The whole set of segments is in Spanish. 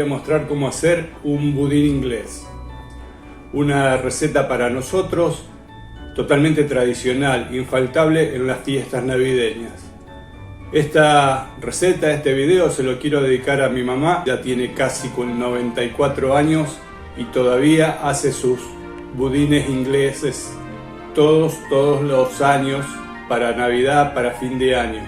voy a mostrar cómo hacer un budín inglés. Una receta para nosotros totalmente tradicional, infaltable en las fiestas navideñas. Esta receta, este video se lo quiero dedicar a mi mamá. Ya tiene casi con 94 años y todavía hace sus budines ingleses todos los años para Navidad, para fin de año.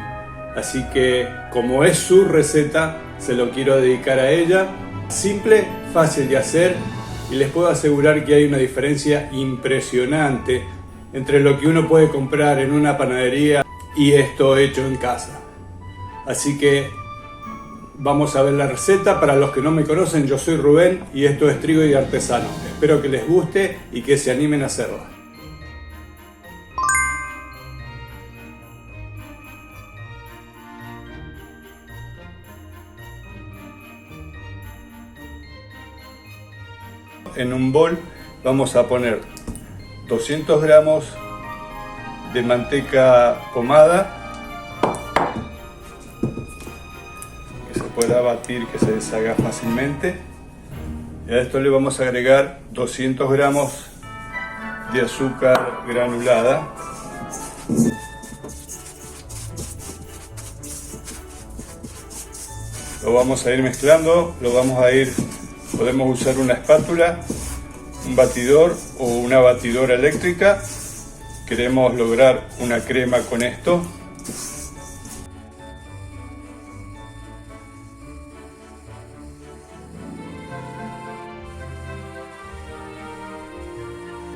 Así que como es su receta, se lo quiero dedicar a ella. Simple, fácil de hacer y les puedo asegurar que hay una diferencia impresionante entre lo que uno puede comprar en una panadería y esto hecho en casa. Así que vamos a ver la receta. Para los que no me conocen, yo soy Rubén y esto es Trigo y Artesano. Espero que les guste y que se animen a hacerla. En un bol vamos a poner 200 gramos de manteca pomada que se pueda batir, que se deshaga fácilmente, y a esto le vamos a agregar 200 gramos de azúcar granulada, lo vamos a ir mezclando, podemos usar una espátula, un batidor o una batidora eléctrica. Queremos lograr una crema con esto.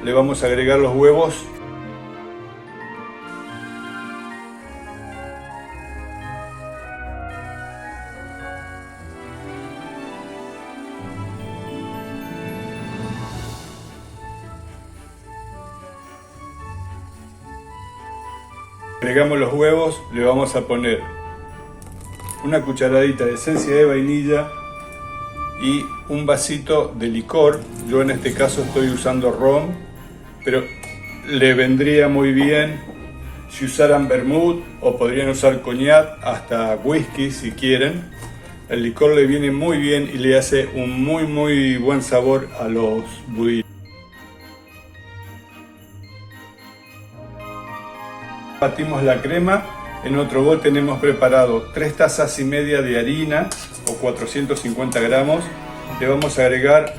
Le vamos a agregar los huevos. Agregamos los huevos, le vamos a poner una cucharadita de esencia de vainilla y un vasito de licor. Yo en este caso estoy usando ron, pero le vendría muy bien si usaran vermut o podrían usar coñac, hasta whisky si quieren. El licor le viene muy bien y le hace un muy buen sabor a los budines. Batimos la crema. En otro bol tenemos preparado 3 tazas y media de harina o 450 gramos. Le vamos a agregar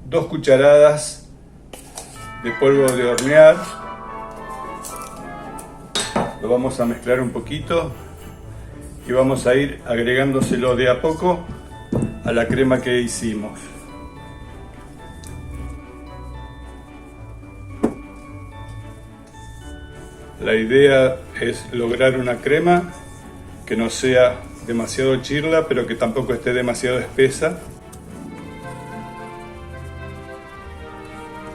2 cucharadas de polvo de hornear. Lo vamos a mezclar un poquito y vamos a ir agregándoselo de a poco a la crema que hicimos. La idea es lograr una crema que no sea demasiado chirla, pero que tampoco esté demasiado espesa.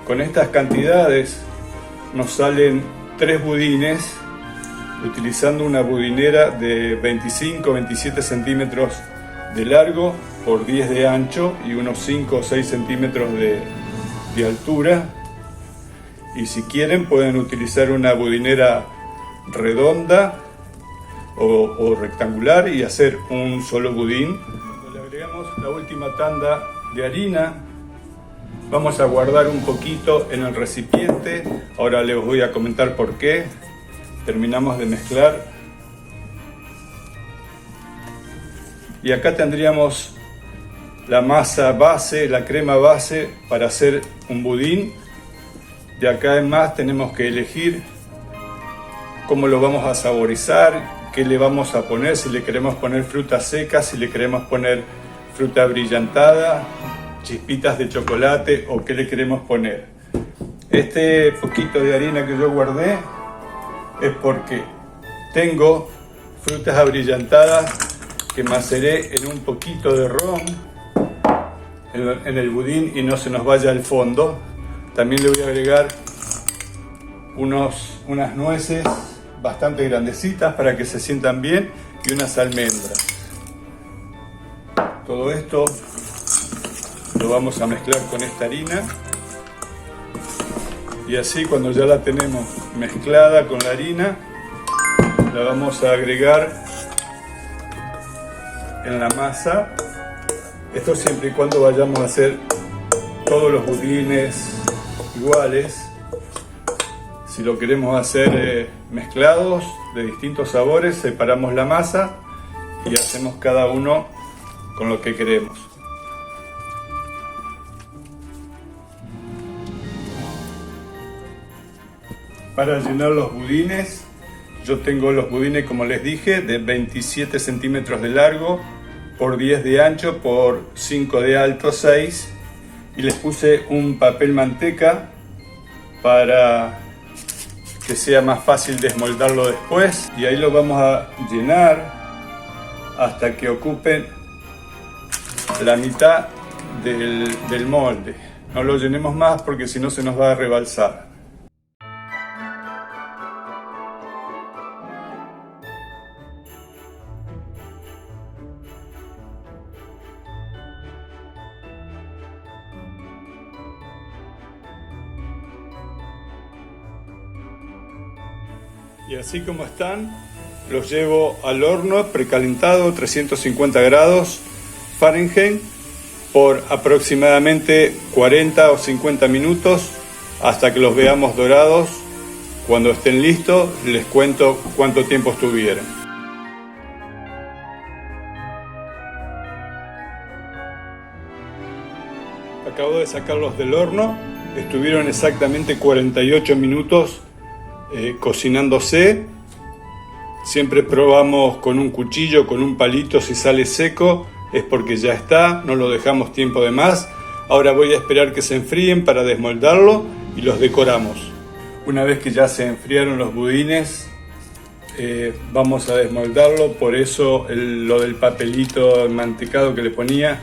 Con estas cantidades nos salen 3 budines, utilizando una budinera de 25-27 centímetros de largo por 10 de ancho y unos 5 o 6 centímetros de altura. Y si quieren pueden utilizar una budinera redonda o rectangular y hacer un solo budín. Cuando le agregamos la última tanda de harina, vamos a guardar un poquito en el recipiente. Ahora les voy a comentar por qué. Terminamos de mezclar y acá tendríamos la masa base, la crema base para hacer un budín. De acá en más tenemos que elegir cómo lo vamos a saborizar, qué le vamos a poner, si le queremos poner frutas secas, si le queremos poner fruta brillantada, chispitas de chocolate o qué le queremos poner. Este poquito de harina que yo guardé es porque tengo frutas abrillantadas que maceré en un poquito de ron en el budín y no se nos vaya al fondo. También le voy a agregar unas nueces bastante grandecitas para que se sientan bien y unas almendras. Todo esto lo vamos a mezclar con esta harina y así cuando ya la tenemos mezclada con la harina la vamos a agregar en la masa Esto siempre y cuando vayamos a hacer todos los budines iguales. Si lo queremos hacer mezclados de distintos sabores, separamos la masa y hacemos cada uno con lo que queremos. Para llenar los budines, yo tengo los budines, como les dije, de 27 centímetros de largo por 10 de ancho por 5 de alto, 6, y les puse un papel manteca para que sea más fácil desmoldarlo después, y ahí lo vamos a llenar hasta que ocupen la mitad del molde. No lo llenemos más porque si no se nos va a rebalsar. Y así como están, los llevo al horno precalentado, 350 grados Fahrenheit, por aproximadamente 40 o 50 minutos hasta que los veamos dorados. Cuando estén listos, les cuento cuánto tiempo estuvieron. Acabo de sacarlos del horno, estuvieron exactamente 48 minutos cocinándose. Siempre probamos con un cuchillo, con un palito, si sale seco es porque ya está, no lo dejamos tiempo de más. Ahora voy a esperar que se enfríen para desmoldarlo y los decoramos. Una vez que ya se enfriaron los budines, vamos a desmoldarlo, por eso lo del papelito mantecado que le ponía,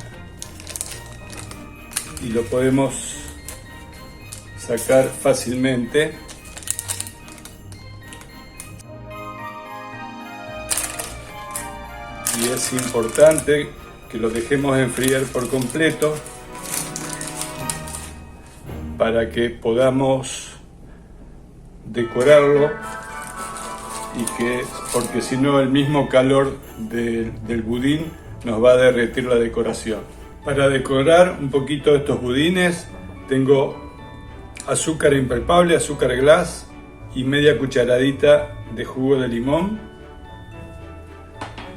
y lo podemos sacar fácilmente. Y es importante que lo dejemos enfriar por completo para que podamos decorarlo, porque si no el mismo calor del budín nos va a derretir la decoración. Para decorar un poquito estos budines tengo azúcar impalpable, azúcar glass y media cucharadita de jugo de limón.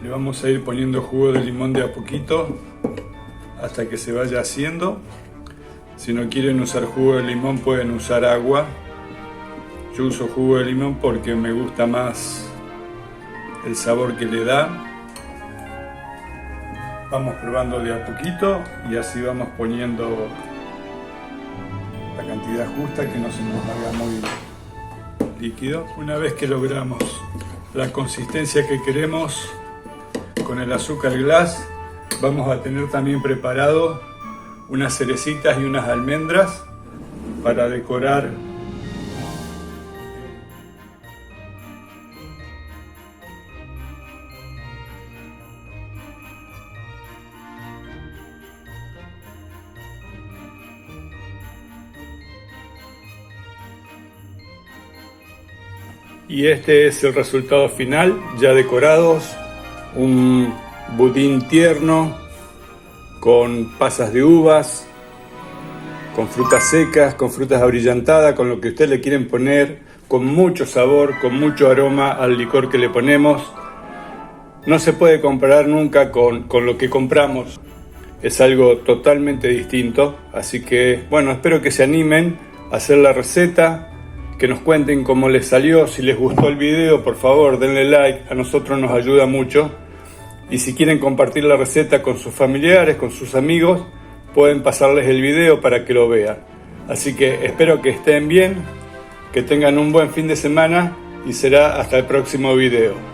Le vamos a ir poniendo jugo de limón de a poquito hasta que se vaya haciendo. Si no quieren usar jugo de limón, pueden usar agua. Yo uso jugo de limón porque me gusta más el sabor que le da. Vamos probando de a poquito y así vamos poniendo la cantidad justa, que no se nos haga muy líquido. Una vez que logramos la consistencia que queremos con el azúcar glass, vamos a tener también preparado unas cerecitas y unas almendras para decorar. Y este es el resultado final, ya decorados. Un budín tierno con pasas de uvas, con frutas secas, con frutas abrillantadas, con lo que ustedes le quieren poner, con mucho sabor, con mucho aroma al licor que le ponemos. No se puede comparar nunca con lo que compramos, es algo totalmente distinto. Así que bueno, espero que se animen a hacer la receta, que nos cuenten cómo les salió. Si les gustó el video, por favor denle like, a nosotros nos ayuda mucho. Y si quieren compartir la receta con sus familiares, con sus amigos, pueden pasarles el video para que lo vean. Así que espero que estén bien, que tengan un buen fin de semana y será hasta el próximo video.